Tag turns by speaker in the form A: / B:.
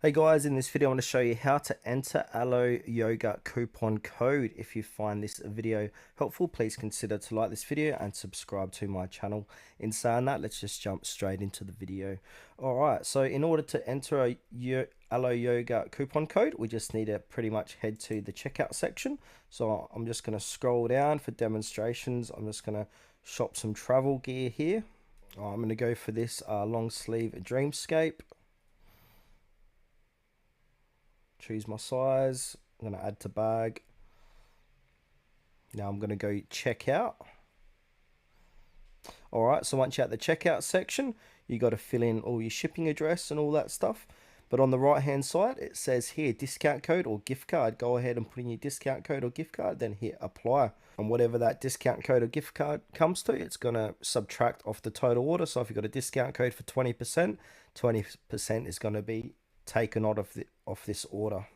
A: Hey guys, in this video I want to show you how to enter Alo Yoga coupon code. If you find this video helpful, please consider to like this video and subscribe to my channel. In saying that, let's just jump straight into the video. Alright, so in order to enter a Alo Yoga coupon code, we just need to pretty much head to the checkout section. So I'm just going to scroll down for demonstrations. I'm just going to shop some travel gear here. I'm going to go for this long sleeve Dreamscape. Choose my size. I'm going to add to bag. Now I'm going to go checkout. Alright, so once you're at the checkout section, you got to fill in all your shipping address and all that stuff. But on the right hand side, it says here discount code or gift card. Go ahead and put in your discount code or gift card, then hit apply. And whatever that discount code or gift card comes to, it's going to subtract off the total order. So if you've got a discount code for 20%, 20% is going to be taken out of this order.